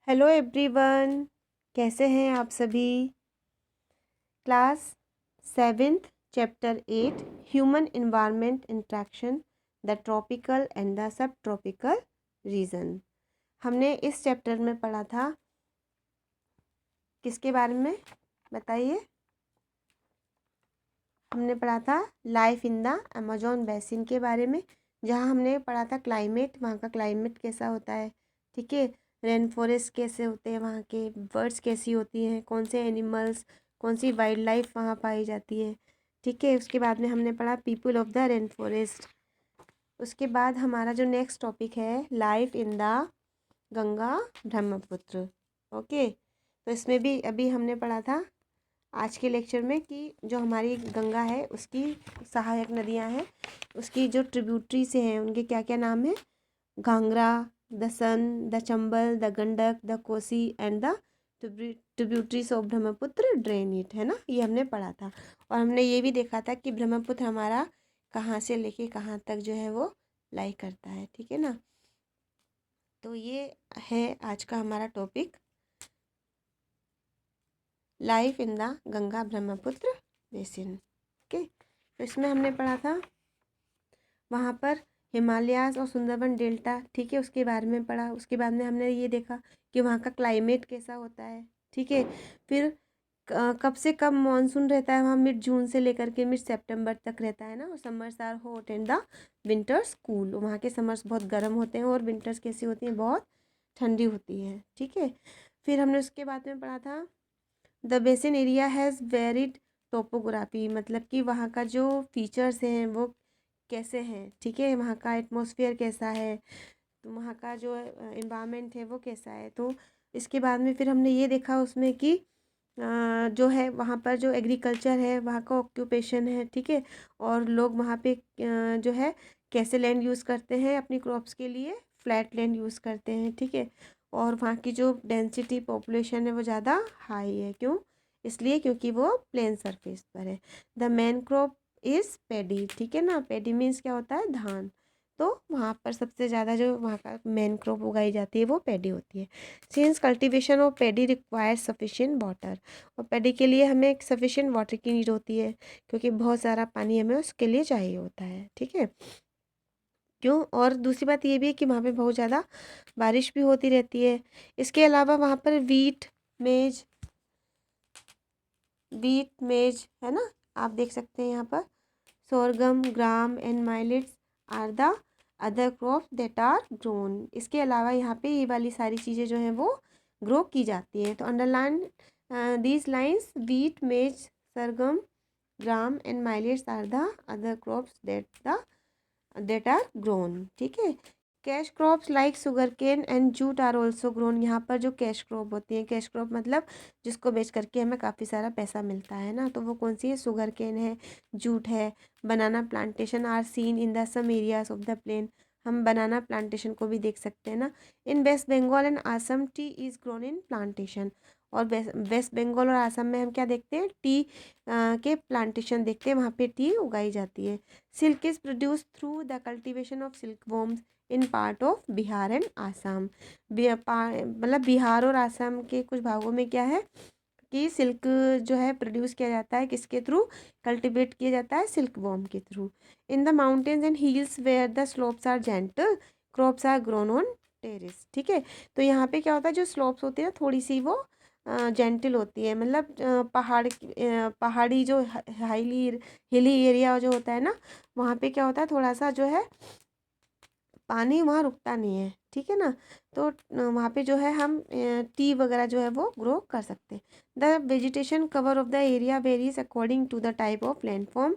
Hello everyone, कैसे हैं आप सभी। Class seventh chapter 8 human environment interaction the tropical and the sub tropical region. हमने इस चैप्टर में पढ़ा था किसके बारे में बताइए। हमने पढ़ा था life in the Amazon basin के बारे में, जहाँ हमने पढ़ा था क्लाइमेट, वहाँ का क्लाइमेट कैसा होता है। ठीक है, रेन फॉरेस्ट कैसे होते हैं, वहाँ के बर्ड्स कैसी होती हैं, कौन से एनिमल्स, कौन सी वाइल्ड लाइफ वहाँ पाई जाती है। ठीक है, उसके बाद में हमने पढ़ा people of the rain forest. उसके बाद हमारा जो नेक्स्ट टॉपिक है life in the Ganga Brahmaputra. Okay, तो इसमें भी अभी हमने पढ़ा था आज के लेक्चर में कि जो हमारी गंगा है उसकी सहायक नदियां हैं, उसकी जो ट्रिब्यूटरी से हैं उनके क्या क्या नाम है। Ghaghara, the Son, the Chambal, the Gandak, the Kosi and the tributaries of Brahmaputra drain it, है ना, ये हमने पढ़ा था। और हमने ये भी देखा था कि ब्रह्मपुत्र हमारा कहाँ से लेके कहाँ तक जो है वो लाई करता है। ठीक है ना, तो ये है आज का हमारा topic life in the Ganga Brahmaputra basin. Okay, तो इसमें हमने पढ़ा था वहाँ पर हिमालयाज और सुंदरबन डेल्टा, ठीक है, उसके बारे में पढ़ा। उसके बाद में हमने ये देखा कि वहाँ का क्लाइमेट कैसा होता है। ठीक है, फिर कब से कब मानसून रहता है वहाँ, मिड जून से लेकर के मिड सितंबर तक रहता है ना। और summers are hot and the winters cool, वहाँ के समर्स बहुत गर्म होते हैं और विंटर्स कैसी होती हैं, बहुत ठंडी होती है। ठीक है, फिर हमने उसके बाद में पढ़ा था the basin area has varied topography, मतलब कि वहाँ का जो फीचर्स हैं वो कैसे हैं। ठीक है, वहाँ का एटमॉस्फेयर कैसा है, तो वहाँ का जो इन्वायरमेंट है वो कैसा है। तो इसके बाद में फिर हमने ये देखा उसमें कि जो है वहाँ पर जो एग्रीकल्चर है, वहाँ का ऑक्यूपेशन है। ठीक है, और लोग वहाँ पे जो है कैसे लैंड यूज़ करते हैं अपनी क्रॉप्स के लिए, फ्लैट लैंड यूज़ करते हैं। ठीक है, और वहाँ की जो डेंसिटी पॉपुलेशन है वो ज़्यादा हाई है। क्यों? इसलिए क्योंकि वो प्लेन सरफेस पर है। द मेन क्रॉप इज़ पेडी, ठीक है ना, पेडी मीन्स क्या होता है, धान। तो वहाँ पर सबसे ज़्यादा जो वहाँ का मेन क्रॉप उगाई जाती है वो पेडी होती है। Since cultivation of pedi requires sufficient water, और पेडी के लिए हमें एक सफिशिएंट वाटर की नीड होती है, क्योंकि बहुत सारा पानी हमें उसके लिए चाहिए होता है। ठीक है, क्यों? और दूसरी बात ये भी है कि वहाँ पे बहुत ज़्यादा बारिश भी होती रहती है। इसके अलावा वहाँ पर मेज वीट मेज है ना, आप देख सकते हैं यहाँ पर sorghum, gram and millets are the other crop that are grown. इसके अलावा यहाँ पे ये वाली सारी चीज़ें जो हैं वो ग्रो की जाती हैं। तो underline these lines maize sorghum, gram and millets are the other crops that are grown. ठीक है, cash crops like sugarcane and jute are also grown. यहाँ पर जो कैश क्रॉप होती है, कैश क्रॉप मतलब जिसको बेच करके हमें काफ़ी सारा पैसा मिलता है ना, तो वो कौन सी है, शुगर केन है, जूट है। Banana plantation are seen in the some areas of the plain, हम बनाना प्लांटेशन को भी देख सकते हैं ना। In west Bengal and Assam tea is grown in plantation, और वेस्ट बंगाल और आसम में हम क्या देखते हैं, टी के प्लांटेशन देखते हैं, वहाँ पे टी उगाई जाती है। Silk is produce through the cultivation of silk worms in part of Bihar and Assam. मतलब बिहार और आसाम के कुछ भागों में क्या है कि सिल्क जो है प्रोड्यूस किया जाता है, किसके थ्रू, कल्टिवेट किया जाता है, सिल्क वॉर्म के through. In the mountains and hills where the slopes are gentle crops are grown on terrace. ठीक है, तो यहाँ पे क्या होता है, जो स्लोप्स होती है थोड़ी सी वो जेंटल होती है, मतलब पहाड़ी जो हाईली हिली एरिया जो होता है ना, वहाँ पे क्या होता है, थोड़ा सा जो है पानी वहाँ रुकता नहीं है। ठीक है ना, तो वहाँ पे जो है हम टी वगैरह जो है वो ग्रो कर सकते हैं। The vegetation cover of the area varies according to the type of landform,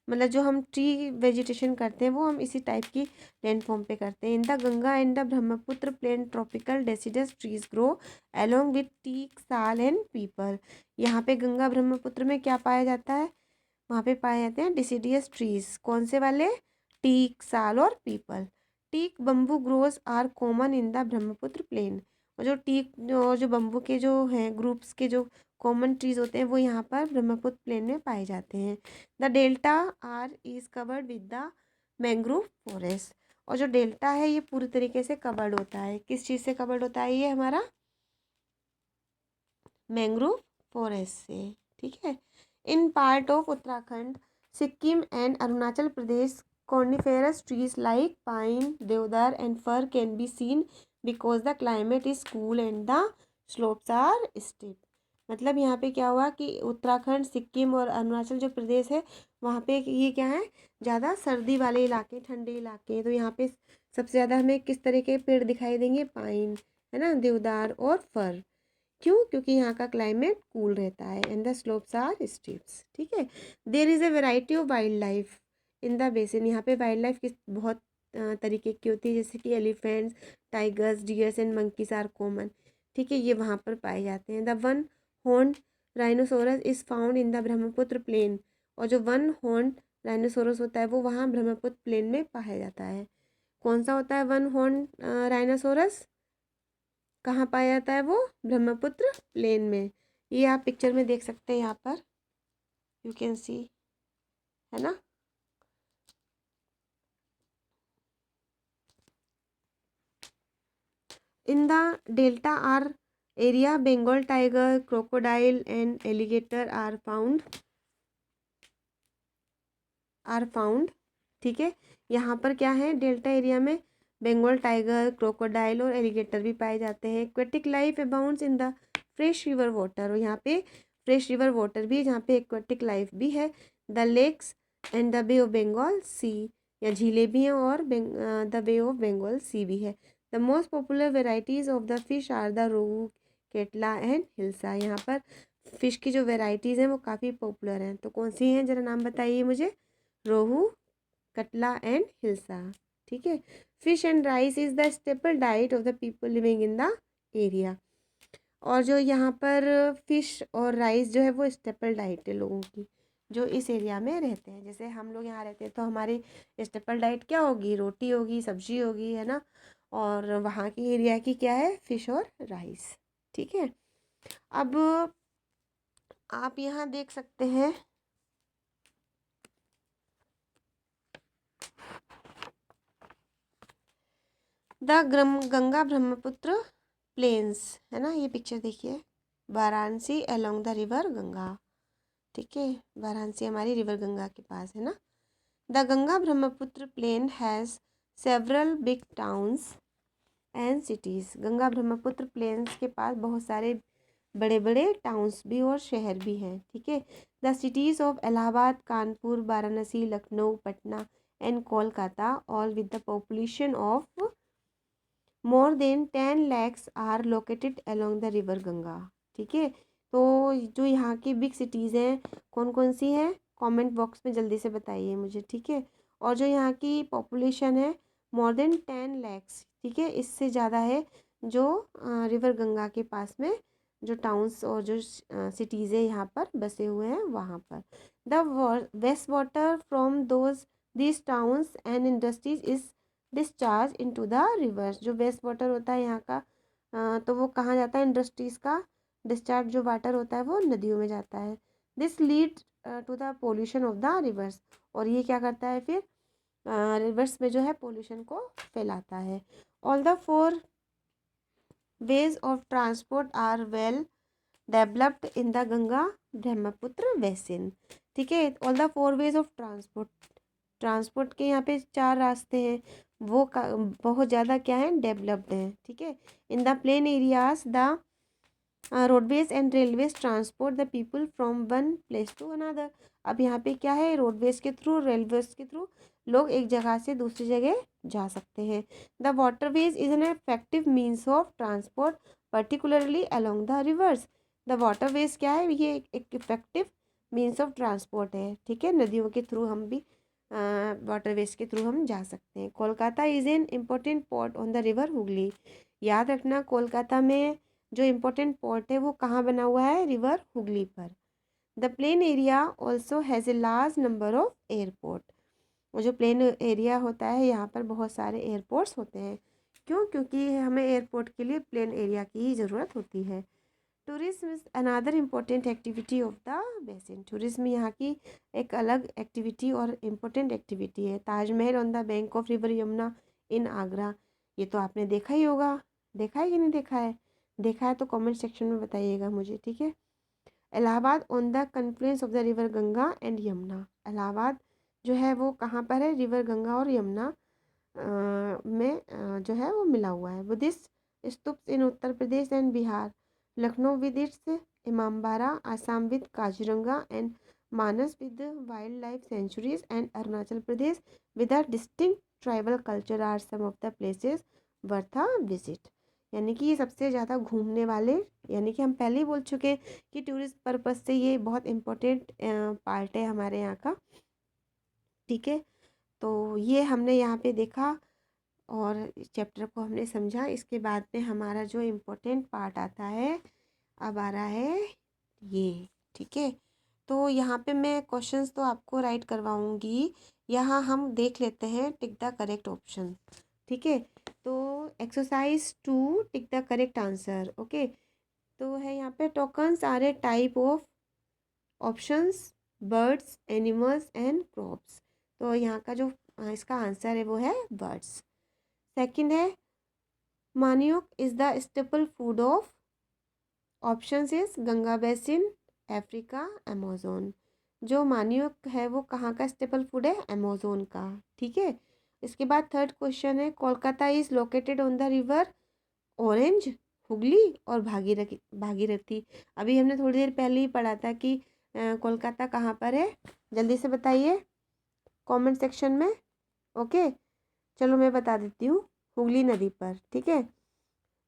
मतलब जो हम ट्री वेजिटेशन करते हैं वो हम इसी टाइप की लैंडफॉर्म पे करते हैं। In the Ganga and the Brahmaputra plain tropical deciduous trees grow along with teak, sal and peepal. यहाँ पे गंगा ब्रह्मपुत्र में क्या पाया जाता है, वहाँ पे पाए जाते हैं डिसीडियस ट्रीज, कौन से वाले, टीक, साल और पीपल। Teak bamboo grows are common in the Brahmaputra plain, और जो टीक जो बम्बू के जो हैं ग्रुप्स के जो कॉमन ट्रीज होते हैं वो यहाँ पर ब्रह्मपुत्र प्लेन में पाए जाते हैं। The delta are is covered with the mangrove forest, और जो डेल्टा है ये पूरी तरीके से कवर्ड होता है, किस चीज़ से कवर्ड होता है ये हमारा, मैंग्रोव फॉरेस्ट से। ठीक है। In part of Uttarakhand, Sikkim and Arunachal Pradesh, coniferous trees like pine, deodar and fir can be seen because the climate is cool and the slopes are steep। मतलब यहाँ पे क्या हुआ कि उत्तराखंड, सिक्किम और अरुणाचल जो प्रदेश है वहाँ पे ये क्या है, ज़्यादा सर्दी वाले इलाके, ठंडे इलाके हैं। तो यहाँ पे सबसे ज़्यादा हमें किस तरह के पेड़ दिखाई देंगे, पाइन है ना, देवदार और फर। क्यों? क्योंकि यहाँ का क्लाइमेट कूल रहता है and the slopes are steeps. ठीक है। There is a variety of wildlife in the basin. यहाँ पे वाइल्ड लाइफ किस बहुत तरीके की होती है, जैसे कि elephants, tigers, deers and monkeys are common. ठीक है, ये वहाँ पर पाए जाते हैं। The one horn rhinoceros is found in the Brahmaputra plain. और जो वन हॉर्न राइनोसोरस होता है वो वहाँ ब्रह्मपुत्र प्लेन में पाया जाता है। कौन सा होता है वन हॉर्न राइनोसोरस? कहाँ पाया जाता है वो? ब्रह्मपुत्र प्लेन में। ये आप पिक्चर में देख सकते हैं, यहाँ पर यू कैन सी, है ना। In the delta are area, Bengal tiger, crocodile and alligator are found. ठीक है। यहाँ पर क्या है, डेल्टा एरिया में बंगाल टाइगर, क्रोकोडाइल और एलिगेटर भी पाए जाते हैं। Aquatic life abounds in the fresh river water. और यहाँ पे फ्रेश रिवर वाटर भी, जहाँ पे एक्वेटिक लाइफ भी है। The lakes and the bay of Bengal sea, या झीलें भी हैं और the bay of Bengal sea भी है। The most popular varieties of the fish are the rohu, catla and hilsa. यहाँ पर फिश की जो वेराइटीज़ हैं वो काफ़ी पॉपुलर हैं। तो कौन सी हैं, ज़रा नाम बताइए मुझे। रोहू, कटला एंड हिल्सा। ठीक है। Fish and rice is the staple diet of the people living in the area. और जो यहाँ पर फिश और राइस जो है वो स्टेपल डाइट है लोगों की जो इस एरिया में रहते हैं। जैसे हम लोग यहाँ रहते हैं तो हमारी स्टेपल डाइट क्या होगी, रोटी होगी, सब्जी होगी, है ना। और वहाँ की एरिया की क्या है, फिश और राइस। ठीक है। अब आप यहाँ देख सकते हैं द गंगा ब्रह्मपुत्र प्लेन्स, है ना। ये पिक्चर देखिए, Varanasi along the river Ganga. ठीक है, वाराणसी हमारी रिवर गंगा के पास है ना। The Ganga Brahmaputra plain has several big towns and cities. Ganga Brahmaputra plains के पास बहुत सारे बड़े बड़े टाउन्स भी और शहर भी हैं। ठीक है। The cities of Allahabad, Kanpur, Varanasi, Lucknow, Patna and Kolkata, all with the population of more than 10 lakhs are located along the river Ganga. ठीक है। तो जो यहाँ की बिग सिटीज़ हैं कौन कौन सी हैं, कमेंट बॉक्स में जल्दी से बताइए मुझे। ठीक है। और जो यहाँ की पॉपुलेशन है मोर देन 10 lakhs, ठीक है, इससे ज़्यादा है जो रिवर गंगा के पास में जो टाउन्स और जो सिटीज़ है यहाँ पर बसे हुए हैं वहाँ पर। The waste water from this towns and industries is discharge into the rivers. जो वेस्ट वाटर होता है यहाँ का तो वो कहाँ जाता है, इंडस्ट्रीज़ का डिस्चार्ज जो वाटर होता है वो नदियों में जाता है। This lead to the pollution of the rivers. और ये क्या करता है फिर, रिवर्स में जो है पोल्यूशन को फैलाता है। All the four ways of transport are well developed in the Ganga Brahmaputra basin. ठीक है। All the four ways of transport के यहाँ पे 4 रास्ते हैं, वो बहुत ज़्यादा क्या है, डेवलप्ड हैं। ठीक है। In the plain areas the roadways and railways transport the people from one place to another. अब यहाँ पे क्या है, रोडवेज के थ्रू, रेलवेज के थ्रू लोग एक जगह से दूसरी जगह जा सकते हैं। The waterways is an effective means of transport particularly along the reverse. The waterways क्या है, ये एक इफेक्टिव मीन्स ऑफ ट्रांसपोर्ट है। ठीक है। नदियों के थ्रू हम भी वाटरवेज के थ्रू हम जा सकते हैं। Kolkata is an important port on the river Hooghly. याद रखना, कोलकाता में जो इम्पोर्टेंट पोर्ट है वो कहाँ बना हुआ है, रिवर हुगली पर। The plain area also has a large number of airport. और जो प्लेन एरिया होता है यहाँ पर बहुत सारे एयरपोर्ट्स होते हैं। क्यों? क्योंकि हमें एयरपोर्ट के लिए प्लेन एरिया की ही ज़रूरत होती है। Tourism is another important activity of the basin. Tourism यहाँ की एक अलग एक्टिविटी और इम्पोर्टेंट एक्टिविटी है। Taj Mahal on the bank of river Yamuna in Agra, ये तो आपने देखा ही होगा, देखा है कि नहीं देखा है। देखा है तो कमेंट सेक्शन में बताइएगा मुझे, ठीक है। Allahabad on the confluence of the river Ganga and Yamuna. Allahabad जो है वो कहाँ पर है, रिवर गंगा और यमुना में जो है वो मिला हुआ है। Buddhist stupas in Uttar Pradesh and Bihar. Lucknow with its Imambara, Assam with Kaziranga and Manas with wildlife sanctuaries and Arunachal Pradesh with a distinct tribal culture are some of the places worth a visit. यानी कि ये सबसे ज़्यादा घूमने वाले, यानी कि हम पहले ही बोल चुके हैं कि टूरिस्ट पर्पज़ से ये बहुत इम्पोर्टेंट पार्ट है हमारे यहाँ का, ठीक है। तो ये हमने यहाँ पे देखा और चैप्टर को हमने समझा। इसके बाद में हमारा जो इम्पोर्टेंट पार्ट आता है, अब आ रहा है ये, ठीक है। तो यहाँ पे मैं क्वेश्चंस तो आपको राइट करवाऊँगी, यहाँ हम देख लेते हैं टिक द करेक्ट ऑप्शन, ठीक है। तो exercise 2 tick the correct answer, okay. तो है यहाँ पे tokens are a type of options, birds, animals and crops. तो यहाँ का जो इसका आंसर है वो है बर्ड्स। सेकंड है manioc is the staple food of, options is Ganga basin, Africa, Amazon. जो मानियोक है वो कहाँ का स्टेपल फूड है, अमेज़न का, ठीक है। इसके बाद थर्ड क्वेश्चन है Kolkata is located on the river orange, Hooghly और भागीरथी। अभी हमने थोड़ी देर पहले ही पढ़ा था कि कोलकाता कहाँ पर है, जल्दी से बताइए कमेंट सेक्शन में, ओके। चलो मैं बता देती हूँ, हुगली नदी पर, ठीक है।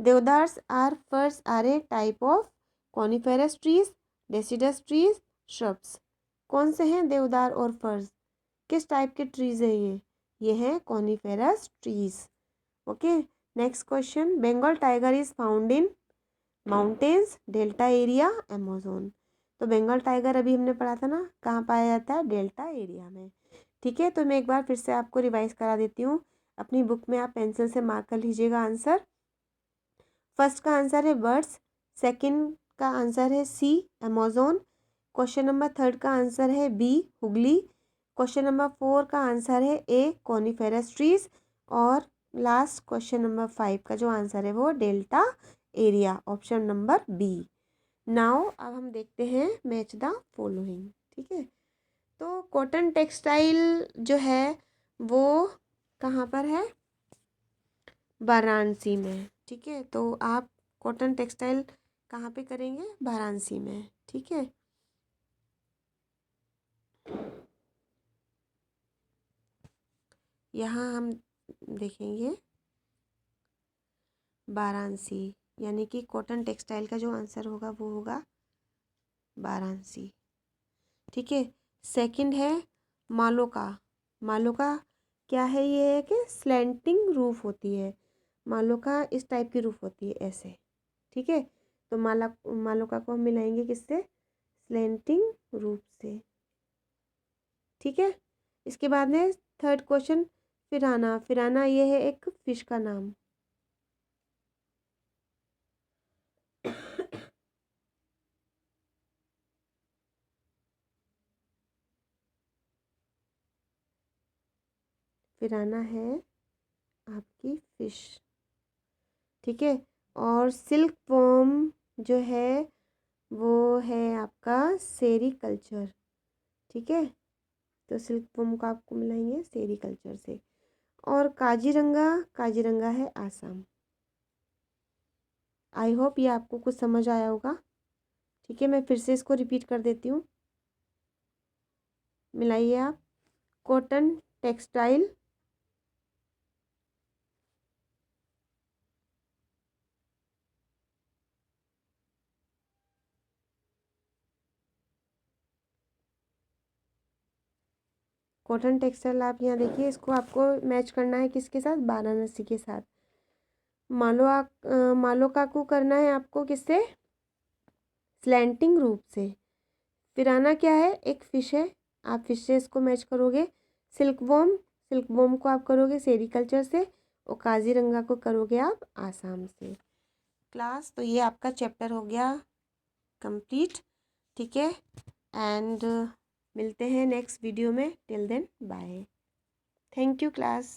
Deodars are firs are a type of coniferous trees, deciduous trees, shrubs. कौन से हैं देवदार और फर्स, किस टाइप के ट्रीज हैं ये हैं coniferous trees, okay. Next question Bengal tiger is found in mountains, delta area, Amazon. तो बंगाल टाइगर अभी हमने पढ़ा था ना, कहाँ पाया जाता है, डेल्टा एरिया में, ठीक है। तो मैं एक बार फिर से आपको रिवाइज करा देती हूँ, अपनी बुक में आप पेंसिल से मार्क कर लीजिएगा आंसर। फर्स्ट का आंसर है बर्ड्स, सेकंड का आंसर है C Amazon, question number third का आंसर है बी हुगली, क्वेश्चन नंबर 4 का आंसर है ए कॉनिफेरस ट्रीज, और लास्ट क्वेश्चन नंबर 5 का जो आंसर है वो delta area, option number B. Now अब हम देखते हैं मैच द फॉलोइंग, ठीक है। तो कॉटन टेक्सटाइल जो है वो कहाँ पर है, वाराणसी में, ठीक है। तो आप कॉटन टेक्सटाइल कहाँ पे करेंगे, वाराणसी में, ठीक है। यहाँ हम देखेंगे वाराणसी, यानी कि कॉटन टेक्सटाइल का जो आंसर होगा वो होगा वाराणसी, ठीक है। सेकंड है मालोका। मालोका क्या है, ये है कि स्लैंटिंग रूफ होती है, मालोका इस टाइप की रूफ होती है ऐसे, ठीक है। तो मालोका को हम मिलाएंगे किससे, स्लैंटिंग रूफ से, ठीक है। इसके बाद में थर्ड क्वेश्चन फिराना। फिराना ये है एक फिश का नाम, फिराना है आपकी फिश, ठीक है। और सिल्क वॉर्म जो है वो है आपका सेरीकल्चर, ठीक है। तो सिल्क वॉर्म को आपको मिलाएंगे सेरीकल्चर से। और काजीरंगा, काजीरंगा है आसाम। आई होप ये आपको कुछ समझ आया होगा, ठीक है। मैं फिर से इसको रिपीट कर देती हूँ, मिलाइए आप, कॉटन टेक्सटाइल, कॉटन टेक्सटाइल आप यहाँ देखिए, इसको आपको मैच करना है किसके साथ, वाराणसी के साथ। मालोका को करना है आपको किससे, स्लैंटिंग रूप से। फिराना क्या है, एक फ़िश है, आप फिश से इसको मैच करोगे। सिल्कवॉर्म, सिल्कवॉर्म को आप करोगे सेरीकल्चर से, और काजीरंगा को करोगे आप आसाम से। क्लास तो ये आपका चैप्टर हो गया कंप्लीट, ठीक है। एंड मिलते हैं नेक्स्ट वीडियो में, till then bye, thank you class.